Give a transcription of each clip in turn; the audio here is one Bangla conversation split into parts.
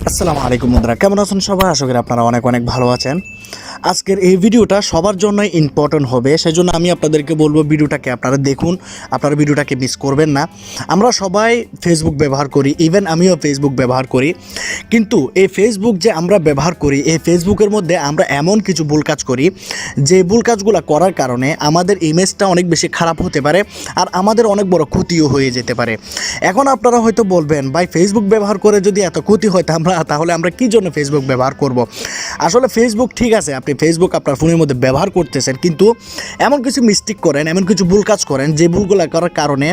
আসসালামু আলাইকুম বন্ধুরা, কেমন আছেন সবাই? আশা করি আপনারা অনেক অনেক ভালো আছেন। আজকের এই ভিডিওটা সবার জন্যই ইম্পর্টেন্ট হবে, সেজন্য আমি আপনাদেরকে বলবো ভিডিওটাকে আপনারা দেখুন, আপনারা ভিডিওটাকে মিস করবেন না। আমরা সবাই ফেসবুক ব্যবহার করি, ইভেন আমিও ফেসবুক ব্যবহার করি, কিন্তু এই ফেসবুক যে আমরা ব্যবহার করি, এই ফেসবুকের মধ্যে আমরা এমন কিছু ভুল কাজ করি যে ভুল কাজগুলো করার কারণে আমাদের ইমেজটা অনেক বেশি খারাপ হতে পারে আর আমাদের অনেক বড় ক্ষতিও হয়ে যেতে পারে। এখন আপনারা হয়তো বলবেন, ভাই ফেসবুক ব্যবহার করে যদি এত ক্ষতি হয় তাহলে আমরা কী জন্য ফেসবুক ব্যবহার করব? আসলে ফেসবুক ঠিক আছে, আপনি ফেসবুক আপনার ফোনের মধ্যে ব্যবহার করতেছেন, কিন্তু এমন কিছু মিস্টেক করেন, এমন কিছু ভুল কাজ করেন যে ভুলগুলো করার কারণে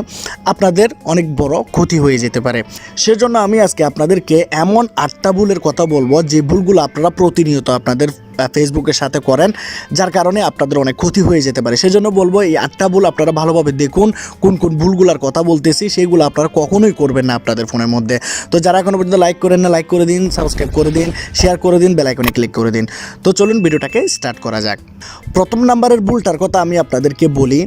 আপনাদের অনেক বড় ক্ষতি হয়ে যেতে পারে। সেজন্য আমি আজকে আপনাদেরকে এমন 8টা ভুলের কথা বলবো যে ভুলগুলো আপনারা প্রতিনিয়ত আপনাদের ফেসবুকের সাথে করেন, যার কারণে আপনাদের অনেক ক্ষতি হয়ে যেতে পারে। সেজন্য বলবো এই 8টা ভুল আপনারা ভালোভাবে দেখুন, কোন কোন ভুলগুলোর কথা বলতেছি সেইগুলো আপনারা কখনোই করবেন না আপনাদের ফোনের মধ্যে। তো যারা এখনো পর্যন্ত লাইক করেন না, লাইক করে দিন, সাবস্ক্রাইব করে দিন, শেয়ার করে দিন, বেল আইকনে ক্লিক করে দিন। তো চলুন ভিডিওটাকে স্টার্ট করা যাক। প্রথম নাম্বারের ভুলটার কথা আমি আপনাদেরকে বলি,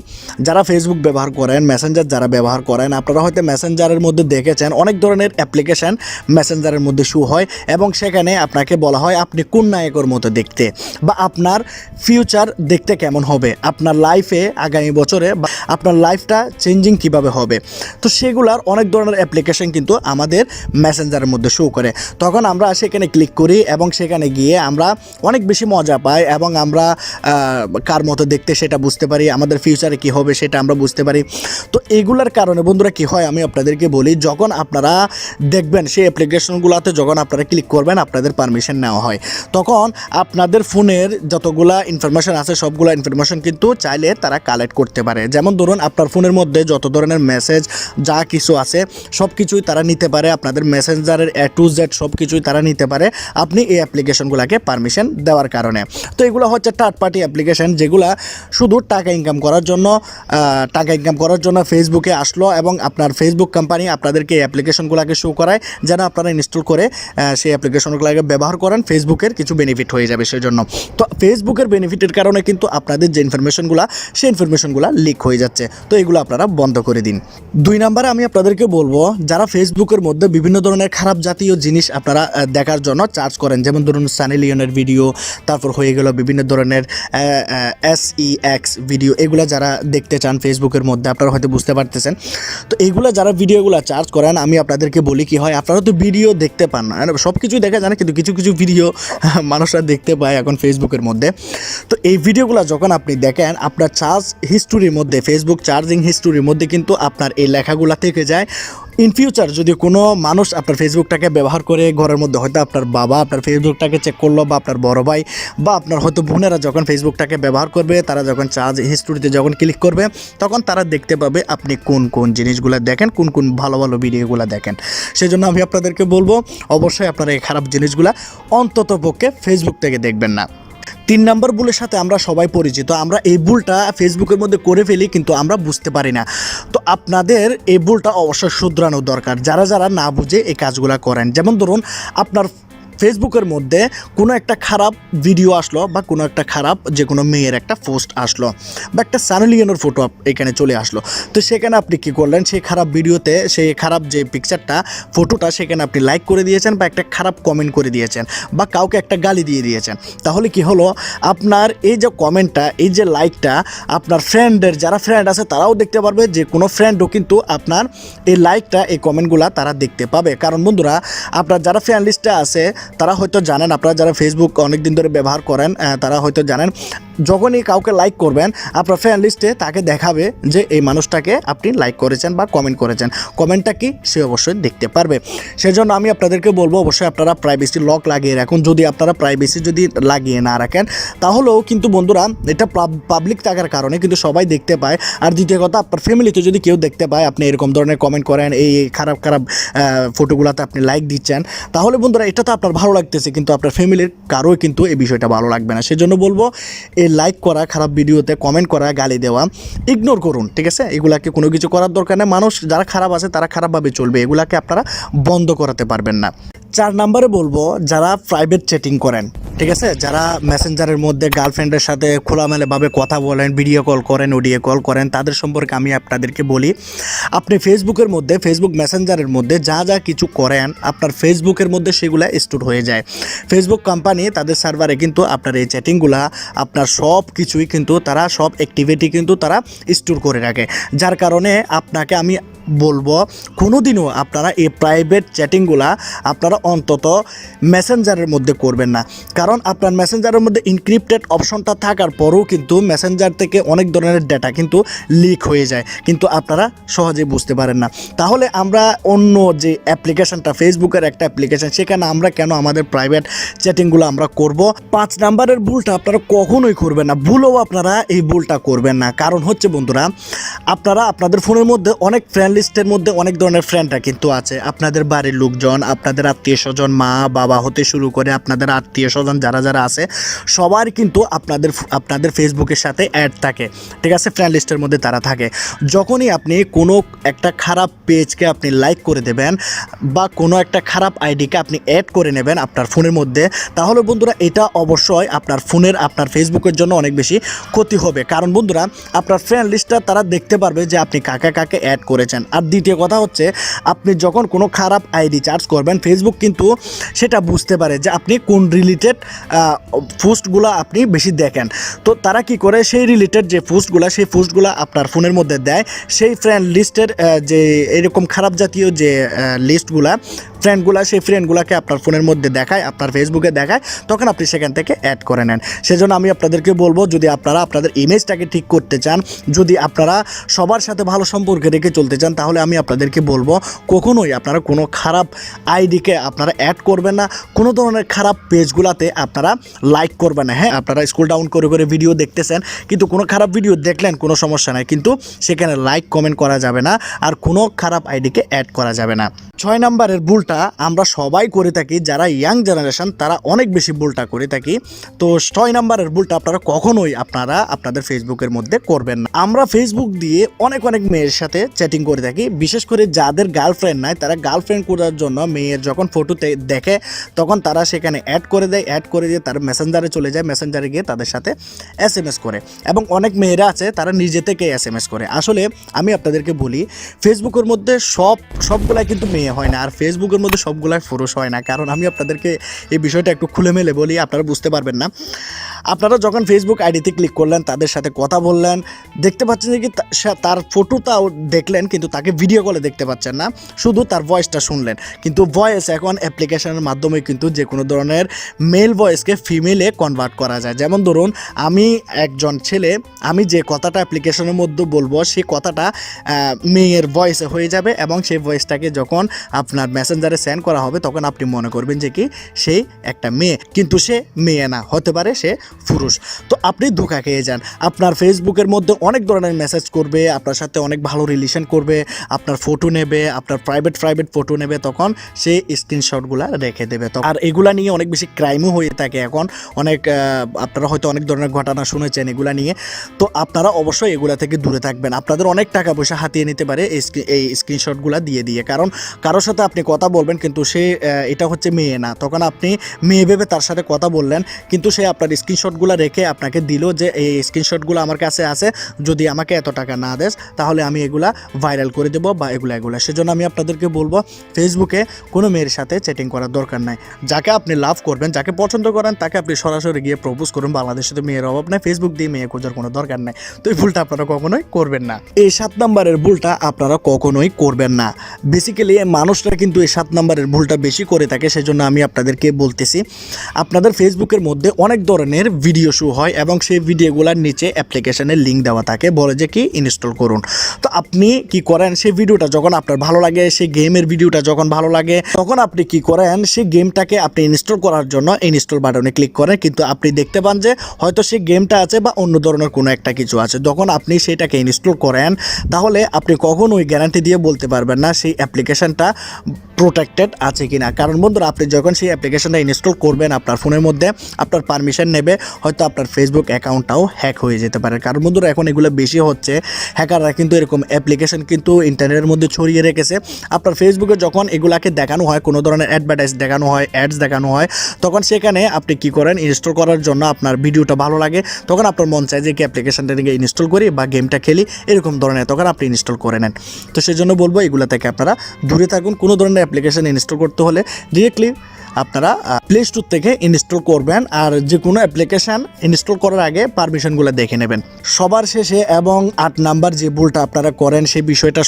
যারা ফেসবুক ব্যবহার করেন, মেসেঞ্জার যারা ব্যবহার করেন, আপনারা হয়তো মেসেঞ্জারের মধ্যে দেখেছেন অনেক ধরনের অ্যাপ্লিকেশান মেসেঞ্জারের মধ্যে শো হয় এবং সেখানে আপনাকে বলা হয় আপনি কোন নায়কের মতো দেখতে বা আপনার ফিউচার দেখতে কেমন হবে, আপনার লাইফে আগামী বছরে বা আপনার লাইফটা চেঞ্জিং কিভাবে হবে। তো সেগুলার অনেক ধরনের অ্যাপ্লিকেশন কিন্তু আমাদের মেসেঞ্জারের মধ্যে শো করে। তখন আমরা সেখানে ক্লিক করি এবং সেখানে গিয়ে আমরা অনেক বেশি মজা পাই এবং আমরা কার মতো দেখতে সেটা বুঝতে পারি, আমাদের ফিউচারে কি হবে সেটা আমরা বুঝতে পারি। তো এগুলার কারণে বন্ধুরা কি হয় আমি আপনাদেরকে বলি, যখন আপনারা দেখবেন সেই অ্যাপ্লিকেশনগুলোতে যখন আপনারা ক্লিক করবেন, আপনাদের পারমিশন নেওয়া হয়, তখন আপনাদের ফোনের যতগুলা ইনফরমেশন আছে সবগুলা ইনফরমেশন কিন্তু চাইলে তারা কালেক্ট করতে পারে। যেমন ধরুন আপনার ফোনের মধ্যে যত ধরনের মেসেজ যা কিছু আছে সব কিছুই তারা নিতে পারে, আপনাদের মেসেঞ্জারের A to Z সব কিছুই তারা নিতে পারে আপনি এই অ্যাপ্লিকেশনগুলোকে পারমিশন দেওয়ার কারণে। তো এগুলো হচ্ছে থার্ড পার্টি অ্যাপ্লিকেশন, যেগুলা শুধু টাকা ইনকাম করার জন্য ফেসবুকে আসলো এবং আপনার ফেসবুক কোম্পানি আপনাদেরকে এই অ্যাপ্লিকেশনগুলোকে শো করায় যেন আপনারা ইনস্টল করে সেই অ্যাপ্লিকেশনগুলোকে ব্যবহার করেন, ফেসবুকের কিছু বেনিফিট হয়ে যাবে সেজন্য। তো ফেসবুকের বেনিফিটের কারণে কিন্তু আপনাদের যে ইনফরমেশনগুলো সেই ইনফরমেশনগুলো লিক হয়ে যাচ্ছে, তো এগুলো আপনারা বন্ধ করে দিন। 2 নম্বরে আমি আপনাদেরকে বলবো, যারা ফেসবুকের মধ্যে বিভিন্ন ধরনের খারাপ জাতীয় জিনিস আপনারা দেখার জন্য চার্জ করেন, যেমন ধরুন সানি লিওনের ভিডিও, তারপর হয়ে গেল বিভিন্ন ধরনের SEX ভিডিও, এগুলো যারা দেখতে চান ফেসবুকের মধ্যে আপনারা হয়তো বুঝতে পারতেছেন। তো এইগুলো যারা ভিডিওগুলো চার্জ করেন, আমি আপনাদেরকে বলি কি হয়, আপনারা তো ভিডিও দেখতে পান না, সব কিছুই দেখা যায় না, কিন্তু কিছু কিছু ভিডিও মানুষরা দেখতে পায় এখন ফেসবুকের মধ্যে। তো এই ভিডিওগুলো যখন আপনি দেখেন, আপনার চার্জ হিস্টোরির মধ্যে, ফেসবুক চার্জিং হিস্টোরির মধ্যে কিন্তু আপনার এই লেখাগুলো থেকে যায়। ইন ফিউচার যদি কোনো মানুষ আপনার ফেসবুকটাকে ব্যবহার করে, ঘরের মধ্যে হয়তো আপনার বাবা আপনার ফেসবুকটাকে চেক করলো বা আপনার বড় ভাই বা আপনার হয়তো বোনেরা যখন ফেসবুকটাকে ব্যবহার করবে, তারা যখন চার্জ হিস্টোরিতে যখন ক্লিক করবে, তখন তারা দেখতে পাবে আপনি কোন কোন জিনিসগুলো দেখেন, কোন কোন ভালো ভালো ভিডিওগুলো দেখেন। সেজন্য আমি আপনাদেরকে বলবো অবশ্যই আপনারা এই খারাপ জিনিসগুলো অন্তত পক্ষে ফেসবুক থেকে দেখবেন না। 3 নম্বর ভুলের সাথে আমরা সবাই পরিচিত, আমরা এই ভুলটা ফেসবুকের মধ্যে করে ফেলি কিন্তু আমরা বুঝতে পারি না। তো আপনাদের এই ভুলটা অবশ্যই শুধরানো দরকার, যারা যারা না বুঝে এই কাজগুলো করেন। যেমন ধরুন আপনার ফেসবুকের মধ্যে কোনো একটা খারাপ ভিডিও আসলো বা কোনো একটা খারাপ যে কোনো মেয়ের একটা পোস্ট আসলো বা একটা সানি লিওনের ফটো এখানে চলে আসলো, তো সেখানে আপনি কী করলেন, সেই খারাপ ভিডিওতে সেই খারাপ যে পিকচারটা ফটোটা সেখানে আপনি লাইক করে দিয়েছেন বা একটা খারাপ কমেন্ট করে দিয়েছেন বা কাউকে একটা গালি দিয়ে দিয়েছেন। তাহলে কি হলো, আপনার এই যে কমেন্টটা, এই যে লাইকটা আপনার ফ্রেন্ডের যারা ফ্রেন্ড আছে তারাও দেখতে পারবে, যে কোনো ফ্রেন্ডও কিন্তু আপনার এই লাইকটা এই কমেন্টগুলো তারা দেখতে পাবে। কারণ বন্ধুরা আপনার যারা ফ্রেন্ড লিস্টে আছে তারা হয়তো জানেন, আপনারা যারা ফেসবুক অনেক দিন ধরে ব্যবহার করেন তারা হয়তো জানেন, যখনই কাউকে লাইক করবেন আপনার ফ্রেন্ড লিস্টে তাকে দেখাবে যে এই মানুষটাকে আপনি লাইক করেছেন বা কমেন্ট করেছেন, কমেন্টটা কি সে অবশ্যই দেখতে পারবে। সেজন্য আমি আপনাদেরকে বলবো অবশ্যই আপনারা প্রাইভেসি লক লাগিয়ে রাখুন। যদি আপনারা প্রাইভেসি যদি লাগিয়ে না রাখেন তাহলেও কিন্তু বন্ধুরা এটা পাবলিক থাকার কারণে কিন্তু সবাই দেখতে পায়। আর দ্বিতীয় কথা, আপনার ফ্যামিলিতে যদি কেউ দেখতে পায় আপনি এরকম ধরনের কমেন্ট করেন, এই খারাপ খারাপ ফটোগুলোতে আপনি লাইক দিচ্ছেন, তাহলে বন্ধুরা এটা তো আপনার ভালো লাগতেছে কিন্তু আপনার ফ্যামিলির কারোই কিন্তু এই বিষয়টা ভালো লাগবে না। সেজন্য বলবো এই লাইক করা, খারাপ ভিডিওতে কমেন্ট করা, গালি দেওয়া ইগনোর করুন, ঠিক আছে? এগুলাকে কোনো কিছু করার দরকার নেই। মানুষ যারা খারাপ আছে তারা খারাপভাবে চলবে, এগুলাকে আপনারা বন্ধ করাতে পারবেন না। 4 নম্বরে বলবো, যারা প্রাইভেট চ্যাটিং করেন, ঠিক আছে, যারা মেসেঞ্জারের মধ্যে গার্লফ্রেন্ডের সাথে খোলামেলাভাবে কথা বলেন, ভিডিও কল করেন, অডিও কল করেন, তাদের সম্পর্কে আমি আপনাদেরকে বলি, আপনি ফেসবুকের মধ্যে, ফেসবুক মেসেঞ্জারের মধ্যে যা যা কিছু করেন আপনার ফেসবুকের মধ্যে সেগুলো স্টোর হয়ে যায়। ফেসবুক কোম্পানি তাদের সার্ভারে কিন্তু আপনার এই চ্যাটিংগুলা, আপনার সব কিছুই কিন্তু তারা, সব অ্যাক্টিভিটি কিন্তু তারা স্টোর করে রাখে। যার কারণে আপনাকে আমি বলবো কোনোদিনও আপনারা এই প্রাইভেট চ্যাটিংগুলা আপনারা অন্তত মেসেঞ্জারের মধ্যে করবেন না। কারণ আপনার মেসেঞ্জারের মধ্যে ইনক্রিপ্টেড অপশনটা থাকার পরেও কিন্তু মেসেঞ্জার থেকে অনেক ধরনের ডেটা কিন্তু লিক হয়ে যায়, কিন্তু আপনারা সহজেই বুঝতে পারেন না। তাহলে আমরা অন্য যে অ্যাপ্লিকেশনটা, ফেসবুকের একটা অ্যাপ্লিকেশন, সেখানে আমরা কেন আমাদের প্রাইভেট চ্যাটিংগুলো আমরা করব? 5 নাম্বারের ভুলটা আপনারা কখনোই করবেন না, ভুলও আপনারা এই ভুলটা করবেন না। কারণ হচ্ছে বন্ধুরা, আপনারা আপনাদের ফোনের মধ্যে অনেক ফ্রেন্ড লিস্টের মধ্যে অনেক ধরনের ফ্রেন্ডরা কিন্তু আছে, আপনাদের বাড়ির লোকজন, আপনাদের আত্মীয় স্বজন, মা বাবা হতে শুরু করে আপনাদের আত্মীয় স্বজন যারা যারা আছে সবার কিন্তু আপনাদের ফেসবুকের সাথে অ্যাড থাকে। ঠিক আছে, ফ্রেন্ড লিস্টের মধ্যে তারা থাকে। যখনই আপনি কোনো একটা খারাপ পেজকে আপনি লাইক করে দেবেন বা কোনো একটা খারাপ আইডিকে আপনি অ্যাড করে নেবেন আপনার ফোনের মধ্যে, তাহলে বন্ধুরা এটা অবশ্যই আপনার ফোনের, আপনার ফেসবুকের জন্য অনেক বেশি ক্ষতি হবে। কারণ বন্ধুরা, আপনার ফ্রেন্ড লিস্টটা তারা দেখতে পারবে যে আপনি কাকে কাকে অ্যাড করেছেন। আর দ্বিতীয় কথা হচ্ছে, আপনি যখন কোনো খারাপ আইডি চার্জ করবেন, ফেসবুক কিন্তু সেটা বুঝতে পারে যে আপনি কোন রিলেটেড পোস্টগুলো আপনি বেশি দেখেন। তো তারা কি করে, সেই রিলেটেড যে পোস্টগুলো, সেই পোস্টগুলো আপনার ফোনের মধ্যে দেয়। সেই ফ্রেন্ড লিস্টের যে এরকম খারাপ জাতীয় যে লিস্টগুলা, ফ্রেন্ডগুলা, সেই ফ্রেন্ডগুলোকে আপনার ফোনের মধ্যে দেখায়, আপনার ফেসবুকে দেখায়, তখন আপনি সেখান থেকে অ্যাড করে নেন। সেজন্য আমি আপনাদেরকে বলবো, যদি আপনারা আপনাদের ইমেজটাকে ঠিক করতে চান, যদি আপনারা সবার সাথে ভালো সম্পর্ক রেখে চলতে চান, তাহলে আমি আপনাদেরকে বলবো কখনোই আপনারা কোনো খারাপ আইডিকে আপনারা অ্যাড করবেন না, কোনো ধরনের খারাপ পেজগুলোতে আপনারা লাইক করবেন না। হ্যাঁ, আপনারা স্ক্রল ডাউন করে করে ভিডিও দেখতেছেন, কিন্তু কোনো খারাপ ভিডিও দেখলেন কোনো সমস্যা নাই, কিন্তু সেখানে লাইক কমেন্ট করা যাবে না, আর কোনো খারাপ আইডিকে অ্যাড করা যাবে না। 6 নাম্বারের ভুলটা আমরা সবাই করে থাকি, যারা ইয়াং জেনারেশন তারা অনেক বেশি ভুলটা করে থাকি। তো 6 নাম্বারের ভুলটা আপনারা কখনোই আপনাদের ফেসবুকের মধ্যে করবেন না। আমরা ফেসবুক দিয়ে অনেক মেয়ের সাথে চ্যাটিং করে থাকি, বিশেষ করে যাদের গার্লফ্রেন্ড নাই, তারা গার্লফ্রেন্ড করার জন্য মেয়ের যখন ফটোতে দেখে তখন তারা সেখানে অ্যাড করে দেয়, অ্যাড করে দিয়ে তারা মেসেঞ্জারে চলে যায়, মেসেঞ্জারে গিয়ে তাদের সাথে SMS করে। এবং অনেক মেয়েরা আছে তারা নিজে থেকে SMS করে। আসলে আমি আপনাদেরকে বলি, ফেসবুকের মধ্যে সবগুলাই কিন্তু মেয়ে হয় না, আর ফেসবুকের মধ্যে সবগুলাই পুরুষ হয় না। কারণ আমি আপনাদেরকে এই বিষয়টা একটু খুলে মেলে বলি, আপনারা বুঝতে পারবেন না। আপনারা যখন ফেসবুক আইডিতে ক্লিক করলেন, তাদের সাথে কথা বললেন, দেখতে পাচ্ছেন যে কি তার ফটোটাও দেখলেন, কিন্তু তাকে ভিডিও কলে দেখতে পাচ্ছেন না, শুধু তার ভয়েসটা শুনলেন। কিন্তু ভয়েস এখন অ্যাপ্লিকেশনের মাধ্যমে কিন্তু যে কোনো ধরনের মেল ভয়েসকে ফিমেলে কনভার্ট করা যায়। যেমন ধরুন, আমি একজন ছেলে, আমি যে কথাটা অ্যাপ্লিকেশনের মধ্যে বলবো সেই কথাটা মেয়ের ভয়েসে হয়ে যাবে, এবং সেই ভয়েসটাকে যখন আপনার মেসেঞ্জারে সেন্ড করা হবে তখন আপনি মনে করবেন যে কি সেই একটা মেয়ে, কিন্তু সে মেয়ে না, হতে পারে সে পুরুষ। তো আপনি ধোঁকা খেয়ে যান। আপনার ফেসবুকের মধ্যে অনেক ধরনের মেসেজ করবে, আপনার সাথে অনেক ভালো রিলেশন করবে, আপনার ফটো নেবে, আপনার প্রাইভেট ফটো নেবে, তখন সেই স্ক্রিনশটগুলো রেখে দেবে। তো আর এগুলা নিয়ে অনেক বেশি ক্রাইমও হয়ে থাকে এখন, অনেক আপনারা হয়তো অনেক ধরনের ঘটনা শুনেছেন এগুলা নিয়ে। তো আপনারা অবশ্যই এগুলা থেকে দূরে থাকবেন। আপনাদের অনেক টাকা পয়সা হাতিয়ে নিতে পারে এই স্ক্রিনশটগুলো দিয়ে। কারণ কারোর সাথে আপনি কথা বলবেন, কিন্তু সে এটা হচ্ছে মেয়ে না, তখন আপনি মেয়ে ভেবে তার সাথে কথা বললেন, কিন্তু সে আপনার স্ক্রিনশটগুলো রেখে আপনাকে দিল যে এই স্ক্রিনশটগুলো আমার কাছে আছে, যদি আমাকে এত টাকা না দেস তাহলে আমি এগুলা ভাইরাল করে দেবো বা এগুলা। সেজন্য আমি আপনাদেরকে বলবো, ফেসবুকে কোনো মেয়ের সাথে চ্যাটিং করার দরকার নাই। যাকে আপনি লাভ করবেন, যাকে পছন্দ করেন, তাকে আপনি সরাসরি গিয়ে প্রপোজ করুন। বাংলাদেশে তো মেয়ের অভাব নাই, ফেসবুক দিয়ে মেয়ে খোঁজার কোনো দরকার নাই। তো এই ভুলটা আপনারা কখনোই করবেন না। এই 7 নাম্বারের ভুলটা আপনারা কখনোই করবেন না। বেসিক্যালি মানুষরা কিন্তু এই 7 নাম্বারের ভুলটা বেশি করে থাকে, সেজন্য আমি আপনাদেরকে বলতেছি, আপনাদের ফেসবুকের মধ্যে অনেক ধরনের ভিডিও শো হয়, এবং সেই ভিডিওগুলোর নিচে অ্যাপ্লিকেশনের লিঙ্ক দেওয়া থাকে, বলে যে কি ইনস্টল করুন। তো আপনি কি করেন, সেই ভিডিওটা যখন আপনার ভালো লাগে, সেই গেমের ভিডিওটা যখন ভালো লাগে, তখন আপনি কি করেন, সেই গেমটাকে আপনি ইনস্টল করার জন্য ইনস্টল বাটনে ক্লিক করেন, কিন্তু আপনি দেখতে পান যে হয়তো সেই গেমটা আছে বা অন্য ধরনের কোনো একটা কিছু আছে। যখন আপনি সেটাকে ইনস্টল করেন, তাহলে আপনি কখনোই গ্যারান্টি দিয়ে বলতে পারবেন না সেই অ্যাপ্লিকেশনটা প্রোটেক্টেড আছে কিনা। কারণ বন্ধুরা, আপনি যখন সেই অ্যাপ্লিকেশনটা ইনস্টল করবেন, আপনার ফোনের মধ্যে আপনার পারমিশন নেবে, হয়তো আপনার ফেসবুক অ্যাকাউন্টটাও হ্যাক হয়ে যেতে পারে। কারণ বন্ধুরা, এখন এগুলো বেশি হচ্ছে, হ্যাকাররা কিন্তু এরকম অ্যাপ্লিকেশন কিন্তু ইন্টারনেটের মধ্যে ছড়িয়ে রেখেছে। আপনার ফেসবুকে যখন এগুলাকে দেখানো হয়, কোনো ধরনের অ্যাডভার্টাইজ দেখানো হয়, অ্যাডস দেখানো হয়, তখন সেখানে সেখানে আপনি কি করেন, ইনস্টল করার জন্য আপনার ভিডিওটা ভালো লাগে, তখন আপনার মন চায় যে কি অ্যাপ্লিকেশনটা নিয়ে ইনস্টল করি বা গেমটা খেলি, এরকম ধরনের, তখন আপনি ইনস্টল করে নেন। তো সেই জন্য বলবো এগুলো থেকে আপনারা দূরে থাকুন। কোনো ধরনের অ্যাপ্লিকেশন ইনস্টল করতে হলে ডিরেক্টলি আপনারা প্লে স্টোর থেকে ইনস্টল করবেন, আর যে কোনো অ্যাপ্লিকেশান ইনস্টল করার আগে পারমিশনগুলো দেখে নেবেন। সবার শেষে এবং 8 নাম্বার যে ভুলটা আপনারা করেন, সেই বিষয়টা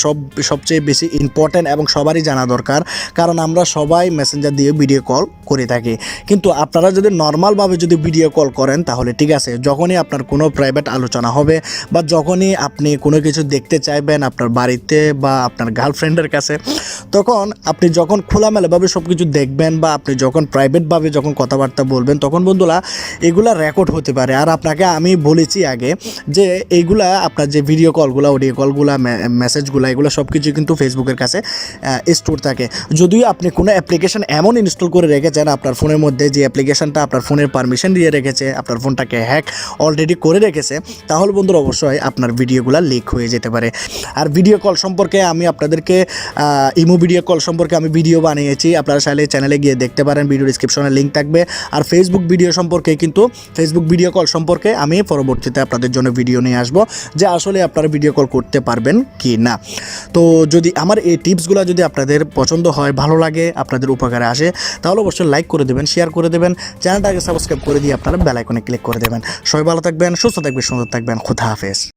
সবচেয়ে বেশি ইম্পর্ট্যান্ট এবং সবারই জানা দরকার, কারণ আমরা সবাই মেসেঞ্জার দিয়ে ভিডিও কল করে থাকি। কিন্তু আপনারা যদি নর্মালভাবে যদি ভিডিও কল করেন তাহলে ঠিক আছে, যখনই আপনার কোনো প্রাইভেট আলোচনা হবে বা যখনই আপনি কোনো কিছু দেখতে চাইবেন আপনার বাড়িতে বা আপনার গার্লফ্রেন্ডের কাছে, তখন আপনি যখন খোলামেলাভাবে সব কিছু দেখবেন বা আপনি যখন প্রাইভেটভাবে যখন কথাবার্তা বলবেন, তখন বন্ধুরা এগুলা রেকর্ড হতে পারে। আর আপনাকে আমি বলেছি আগে যে এইগুলা আপনার যে ভিডিও কলগুলো, অডিও কলগুলো, মেসেজগুলো, এগুলো সব কিছু কিন্তু ফেসবুকের কাছে স্টোর থাকে। যদিও আপনি কোনো অ্যাপ্লিকেশন এমন ইনস্টল করে রেখেছেন আপনার ফোনের মধ্যে, যে অ্যাপ্লিকেশনটা আপনার ফোনের পারমিশন দিয়ে রেখেছে, আপনার ফোনটাকে হ্যাক অলরেডি করে রেখেছে, তাহলে বন্ধুরা অবশ্যই আপনার ভিডিওগুলো লিক হয়ে যেতে পারে। আর ভিডিও কল সম্পর্কে আমি আপনাদেরকে ইমো ভিডিও কল সম্পর্কে আমি ভিডিও বানিয়েছি, আপনারা চাইলে চ্যানেলে গিয়ে দেখতে পারেন, ভিডিও ডিসক্রিপশনে লিঙ্ক থাকবে। আর ফেসবুক ভিডিও সম্পর্কে কিন্তু ফেসবুক ভিডিও কল সম্পর্কে আমি পরবর্তীতে আপনাদের জন্য ভিডিও নিয়ে আসবো, যে আসলে আপনারা ভিডিও কল করতে পারবেন কি না। তো যদি আমার এই টিপসগুলো যদি আপনাদের পছন্দ হয়, ভালো লাগে, আপনাদের উপকারে আসে, তাহলে অবশ্যই লাইক করে দেবেন, শেয়ার করে দেবেন, চ্যানেলটাকে সাবস্ক্রাইব করে দিয়ে আপনারা বেল আইকনে ক্লিক করে দেবেন। সবাই ভালো থাকবেন, সুস্থ থাকবেন, সুন্দর থাকবেন। খুদা হাফেজ।